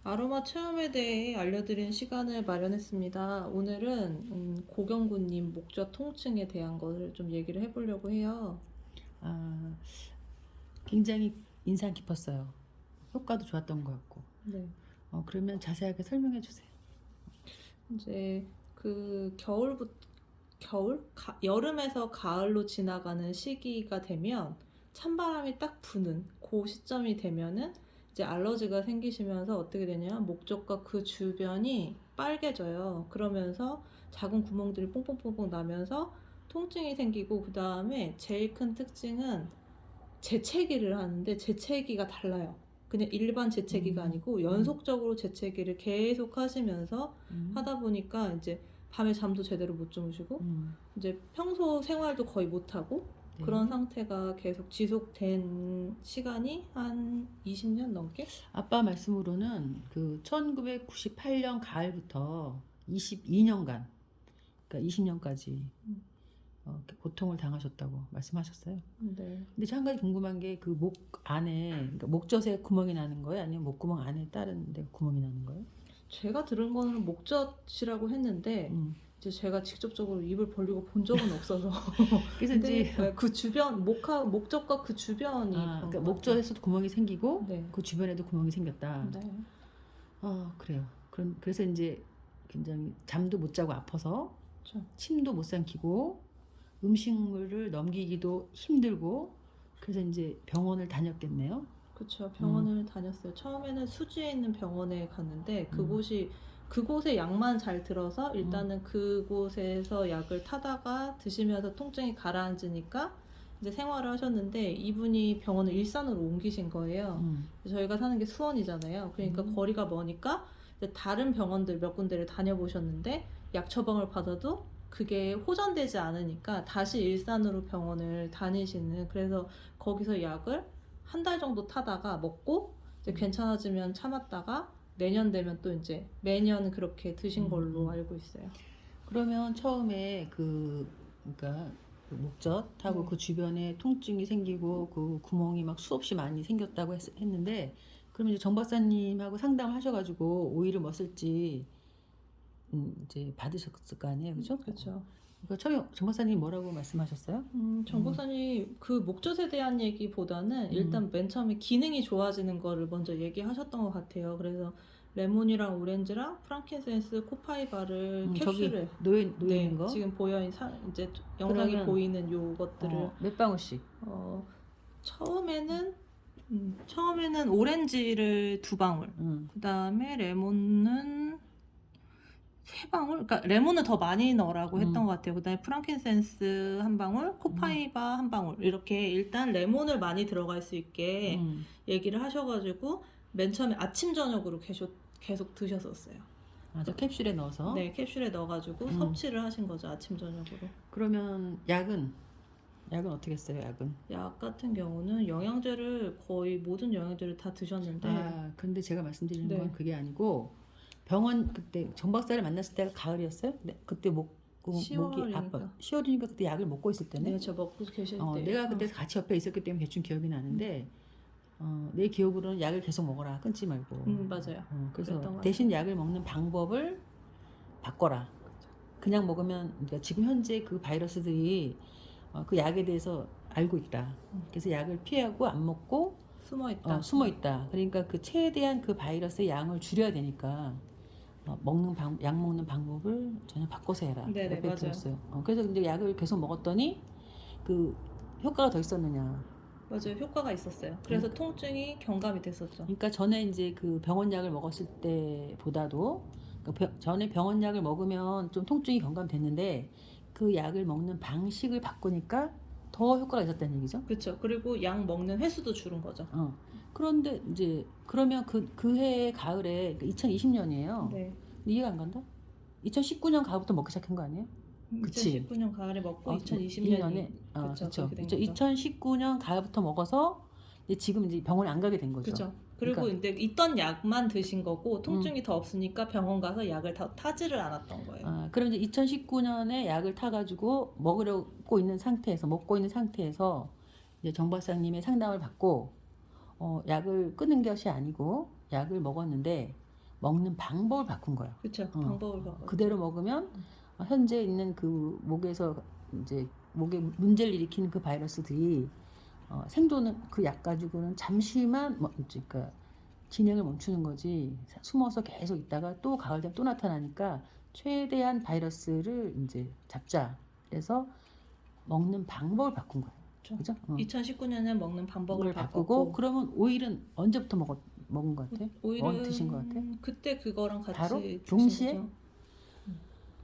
아로마 체험에 대해 알려드리는 시간을 마련했습니다. 오늘은 고경구님 목젖 통증에 대한 것을 좀 얘기를 해보려고 해요. 아, 굉장히 인상 깊었어요. 효과도 좋았던 것 같고. 네. 그러면 자세하게 설명해 주세요. 이제 그 여름에서 가을로 지나가는 시기가 되면 찬바람이 딱 부는 그 시점이 되면은 이제 알러지가 생기시면서 어떻게 되냐면 목젖과 그 주변이 빨개져요. 그러면서 작은 구멍들이 뽕뽕뽕뽕 나면서 통증이 생기고, 그 다음에 제일 큰 특징은 재채기를 하는데 재채기가 달라요. 그냥 일반 재채기가 아니고 연속적으로 재채기를 계속 하시면서 하다 보니까 이제 밤에 잠도 제대로 못 주무시고 이제 평소 생활도 거의 못 하고 네. 그런 상태가 계속 지속된 시간이 한 20년 넘게? 아빠 말씀으로는 그 1998년 가을부터 22년간, 그러니까 20년까지 고통을 당하셨다고 말씀하셨어요. 네. 근데 저 한 가지 궁금한 게 그 목 안에, 그러니까 목젖에 구멍이 나는 거예요? 아니면 목구멍 안에 다른 데 구멍이 나는 거예요? 제가 들은 거는 목젖이라고 했는데 이제 제가 직접적으로 입을 벌리고 본 적은 없어서 그래서 근데 이제 그 주변 목젖과 그 주변이 그런 그러니까 것 같아요. 목젖에서도 구멍이 생기고 네. 그 주변에도 구멍이 생겼다. 네. 그래요. 그래서 이제 굉장히 잠도 못 자고 아파서 그렇죠. 침도 못 삼키고 음식물을 넘기기도 힘들고, 그래서 이제 병원을 다녔겠네요. 그렇죠. 병원을 다녔어요. 처음에는 수지에 있는 병원에 갔는데 음. 그곳에 약만 잘 들어서 일단은 그곳에서 약을 타다가 드시면서 통증이 가라앉으니까 이제 생활을 하셨는데, 이분이 병원을 일산으로 옮기신 거예요. 저희가 사는 게 수원이잖아요. 그러니까 거리가 머니까 이제 다른 병원들 몇 군데를 다녀보셨는데 약 처방을 받아도 그게 호전되지 않으니까 다시 일산으로 병원을 다니시는, 그래서 거기서 약을 한 달 정도 타다가 먹고 이제 괜찮아지면 참았다가 내년 되면 또 이제 매년 그렇게 드신 걸로 알고 있어요. 그러면 처음에 그러니까 그 목젖하고 네. 그 주변에 통증이 생기고 그 구멍이 막 수없이 많이 생겼다고 했는데, 그러면 이제 정 박사님하고 상담을 하셔가지고 오이를 뭐 쓸지 이제 받으셨을 거 아니에요, 그죠? 그렇죠. 그러니까 처음에 정 박사님이 뭐라고 말씀하셨어요? 정보사님 그 목젖에 대한 얘기보다는 일단 맨 처음에 기능이 좋아지는 거를 먼저 얘기하셨던 것 같아요. 그래서 레몬이랑 오렌지랑 프랑킨센스, 코파이바를 저기 캡슐에 놓여 네, 있는 거. 지금 이제 영상이 그러면 보이는 요것들을 몇 방울씩? 어, 처음에는 처음에는 오렌지를 2방울, 그 다음에 레몬은 3방울, 그러니까 레몬은 더 많이 넣으라고 했던 것 같아요. 그 다음에 프랑킨센스 1방울, 코파이바 1방울, 이렇게 일단 레몬을 많이 들어갈 수 있게 얘기를 하셔가지고 맨 처음에 아침 저녁으로 계속 드셨었어요. 저 캡슐에 넣어서. 네, 캡슐에 넣어가지고 섭취를 하신 거죠, 아침 저녁으로. 그러면 약은 어떻게 했어요? 약은? 약 같은 경우는 영양제를 거의 모든 영양제를 다 드셨는데 근데 제가 말씀드리는 네. 건 그게 아니고, 병원 그때 정 박사를 만났을 때가 가을이었어요? 네, 그때 목이 10월이니까. 아파. 10월이니까 그때 약을 먹고 있을 때네. 네, 저 먹고 계실 때. 내가 그때 같이 옆에 있었기 때문에 대충 기억이 나는데, 내 기억으로는 약을 계속 먹어라, 끊지 말고. 맞아요. 그래서 그랬던 것 대신 약을 먹는 방법을 바꿔라. 그냥 먹으면, 그러니까 지금 현재 그 바이러스들이 그 약에 대해서 알고 있다. 그래서 약을 피하고 안 먹고 숨어 있다. 그러니까 그 최대한 그 바이러스의 양을 줄여야 되니까 약 먹는 방법을 전혀 바꿔서 해라. 네네, 옆에 맞아요. 들었어요. 그래서 이제 약을 계속 먹었더니 그 효과가 더 있었느냐. 맞아요. 효과가 있었어요. 그래서 통증이 경감이 됐었죠. 그러니까 전에 이제 그 병원 약을 먹었을 때보다도, 그러니까 전에 병원 약을 먹으면 좀 통증이 경감됐는데 그 약을 먹는 방식을 바꾸니까 더 효과가 있었다는 얘기죠. 그렇죠. 그리고 약 먹는 횟수도 줄은 거죠. 그런데 이제 그러면 그 해 가을에, 2020년이에요. 네. 이해가 안 간다? 2019년 가을부터 먹기 시작한 거 아니에요? 그치? 2019년 가을에 먹고 2020년에 2020년에 그렇죠. 그렇게 된 거죠. 2019년 가을부터 먹어서 지금 이제 병원에 안 가게 된 거죠. 그렇죠. 그리고 그러니까, 이제 있던 약만 드신 거고 통증이 더 없으니까 병원 가서 약을 다 타지를 않았던 거예요. 그럼 이제 2019년에 약을 타가지고 먹고 있는 상태에서 이제 정 박사님의 상담을 받고 약을 끊은 것이 아니고 약을 먹었는데, 먹는 방법을 바꾼 거예요. 그렇죠. 방법을 바꿔. 그대로 먹으면 현재 있는 그 목에서 이제 목에 문제를 일으키는 그 바이러스들이 생존은 그 약 가지고는 잠시만 그러니까 진행을 멈추는 거지 숨어서 계속 있다가 또 가을 되면 또 나타나니까 최대한 바이러스를 이제 잡자. 그래서 먹는 방법을 바꾼 거예요. 그죠? 2019년에 먹는 방법을 그걸 바꾸고 그러면 오일은 언제부터 먹은 것 같아요? 오일은 드신 것 같아요? 그때 그거랑 같이 바로? 드신 동시에? 거죠.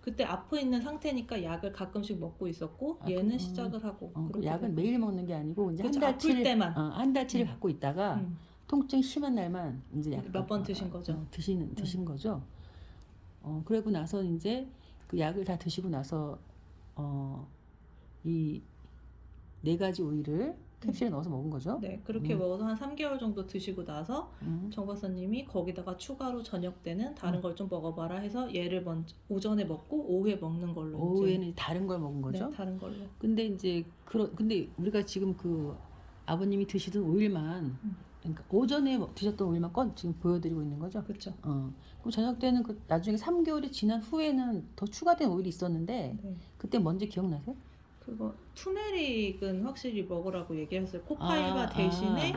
그때 아프 있는 상태니까 약을 가끔씩 먹고 있었고 얘는 시작을 하고 그렇게 약은 됐고. 매일 먹는 게 아니고 이제 그쵸, 한 아플 달치를 때만. 한 달치를 갖고 있다가 통증 심한 날만 이제 약 몇 번 드신 거죠. 드신 거죠. 그러고 나서 이제 그 약을 다 드시고 나서 이 4가지 오일을 캡슐에 넣어서 먹은 거죠. 네, 그렇게 먹어서 한 3개월 정도 드시고 나서 정 박사님이 거기다가 추가로 저녁 때는 다른 걸 좀 먹어봐라 해서 얘를 먼저 오전에 먹고 오후에 먹는 걸로 오후에는 다른 걸 먹은 거죠. 네, 다른 걸로. 근데 이제 근데 우리가 지금 그 아버님이 드시던 오일만 그러니까 오전에 드셨던 오일만 지금 보여드리고 있는 거죠. 그렇죠. 그럼 저녁 때는 그 나중에 3개월이 지난 후에는 더 추가된 오일이 있었는데 네. 그때 뭔지 기억나세요? 그거 투메릭은 확실히 먹으라고 얘기했어요. 코파이바 대신에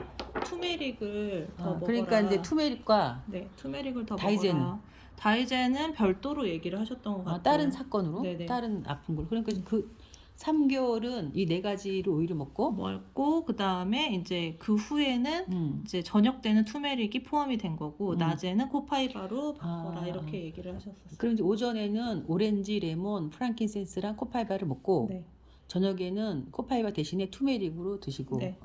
투메릭을 더 먹어라. 그러니까 이제 투메릭과 네, 투메릭을 더 다이제는? 먹어라. 다이제는 별도로 얘기를 하셨던 것 같아요. 다른 사건으로 네네. 다른 아픈 걸 그러니까 그 3개월은 이 4가지로 오일을 먹고 그 다음에 이제 그 후에는 이제 저녁 때는 투메릭이 포함이 된 거고 낮에는 코파이바로 바꿔라 이렇게 얘기를 하셨었어요. 그럼 이제 오전에는 오렌지, 레몬, 프랑킨센스랑 코파이바를 먹고 네. 저녁에는 코파이바 대신에 투메릭으로 드시고 네.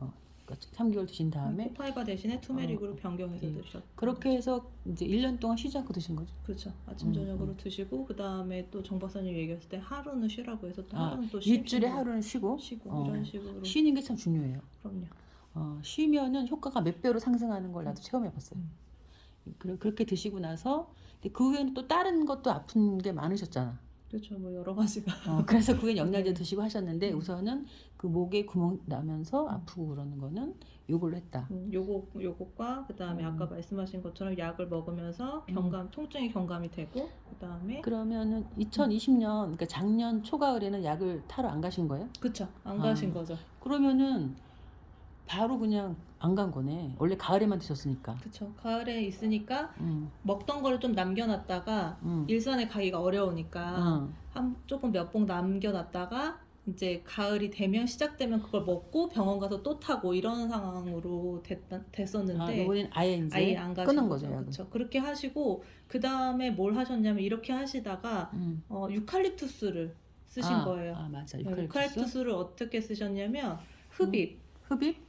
그러니까 3개월 드신 다음에 코파이바 대신에 투메릭으로 변경해서 드셨죠. 그렇게 해서 이제 1년 동안 쉬지 않고 드신 거죠. 그렇죠. 아침 저녁으로 드시고 그 다음에 또 정 박사님 얘기했을 때 하루는 쉬라고 해서 또 하루는 또 일주일에 하루는 쉬고 이런 식으로 쉬는 게 참 중요해요. 그럼요. 쉬면은 효과가 몇 배로 상승하는 걸 나도 체험해봤어요. 그렇게 드시고 나서 그 후에는 또 다른 것도 아픈 게 많으셨잖아. 그렇죠. 뭐 여러 가지가. 그래서 그게 영양제 드시고 하셨는데 우선은 그 목에 구멍 나면서 아프고 그러는 거는 요걸로 했다. 요것과 그 다음에 아까 말씀하신 것처럼 약을 먹으면서 통증이 경감이 되고 그 다음에 그러면은 2020년 그러니까 작년 초가을에는 약을 타러 안 가신 거예요? 그쵸. 안 가신 거죠. 그러면은 바로 그냥 안 간 거네. 원래 가을에만 드셨으니까. 그쵸. 가을에 있으니까 먹던 거를 좀 남겨놨다가 일산에 가기가 어려우니까 조금 몇 봉 남겨놨다가 이제 가을이 되면 시작되면 그걸 먹고 병원 가서 또 타고 이런 상황으로 됐었는데 이번엔 아예 이제 안 가신 끊은 거죠. 그렇죠. 그렇게 하시고 그 다음에 뭘 하셨냐면 이렇게 하시다가 유칼립투스를 쓰신 거예요. 맞아. 유칼립투스를 어떻게 쓰셨냐면 흡입.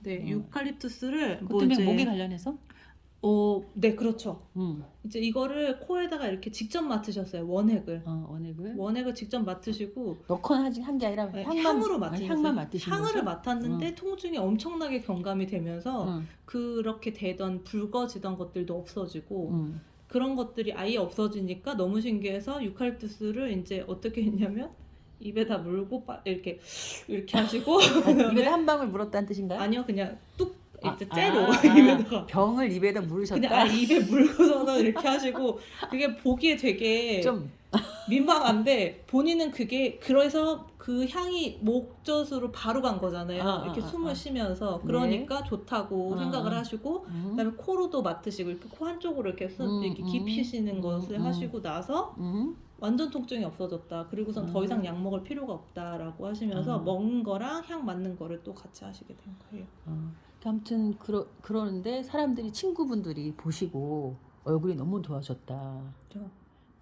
네, 유칼립투스를 뭐 때문에 목에 관련해서? 네, 그렇죠. 이제 이거를 코에다가 이렇게 직접 맡으셨어요. 원액을 직접 맡으시고 넣거나 한 게 아니라 향으로 향만 맡으신 향을 거죠? 맡았는데 통증이 엄청나게 경감이 되면서 그렇게 되던 붉어지던 것들도 없어지고 그런 것들이 아예 없어지니까 너무 신기해서 유칼립투스를 이제 어떻게 했냐면 입에다 물고 이렇게 하시고 입에다 한 방울 물었다는 뜻인가요? 아니요, 그냥 뚝 이제 째로 입에다가 병을 입에다 물으셨다. 그냥 입에 물고서는 이렇게 하시고 그게 보기에 되게 좀 민망한데 본인은 그게 그래서 그 향이 목젖으로 바로 간 거잖아요. 이렇게 숨을 쉬면서 그러니까 좋다고 생각을 하시고 그다음에 코로도 맡으시고 이렇게 코 한쪽으로 이렇게 이렇게 깊이 쉬는 것을 하시고 나서 완전 통증이 없어졌다. 그리고선 더 이상 약 먹을 필요가 없다라고 하시면서 먹는 거랑 향 맡는 거를 또 같이 하시게 된 거예요. 아무튼 그러는데 사람들이 친구분들이 보시고 얼굴이 너무 좋아졌다.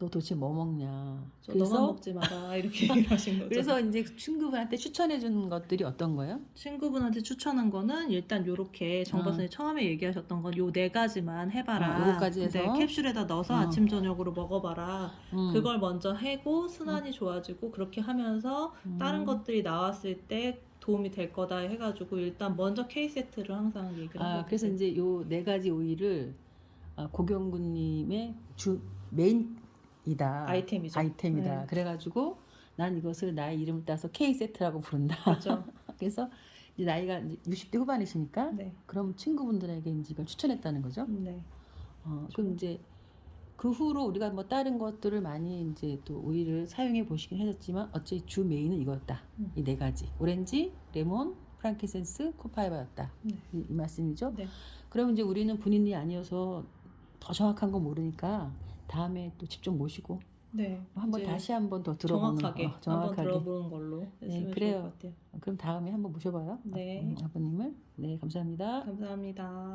너 도대체 뭐 먹냐? 너만 먹지 마라 이렇게 얘기하신 거죠. 그래서 이제 친구분한테 추천해 준 것들이 어떤 거예요? 친구분한테 추천한 거는 일단 요렇게 정 박사님 처음에 얘기하셨던 건 요 4가지만 해봐라. 요거까지 해서 캡슐에다 넣어서 아침 저녁으로 먹어봐라. 그걸 먼저 해고 순환이 좋아지고 그렇게 하면서 다른 것들이 나왔을 때 도움이 될 거다 해가지고 일단 먼저 K세트를 항상 얘기를 하고 그래서 이제 요 4가지 오일을 고경구님의 메인이다. 아이템이죠. 네. 그래가지고 난 이것을 나의 이름을 따서 K세트라고 부른다. 그렇죠. 그래서 이제 나이가 60대 후반이시니까 네. 그럼 친구분들에게 이제 이걸 추천했다는 거죠. 네. 그럼 이제 그 후로 우리가 뭐 다른 것들을 많이 이제 또 오일을 사용해 보시긴 하셨지만 어차피 주 메인은 이거였다. 이 네 가지. 오렌지, 레몬, 프랑키센스, 코파이바였다. 네. 이 말씀이죠. 네. 그러면 이제 우리는 본인이 아니어서 더 정확한 거 모르니까 다음에 또 집 좀 모시고 네. 한번 이제 다시 한번 더 들어보는 정확하게 거. 한번 들어보는 걸로 했으면 좋을 그래요. 것 같아요. 그럼 다음에 한번 모셔봐요. 네. 아버님을. 네, 감사합니다. 감사합니다.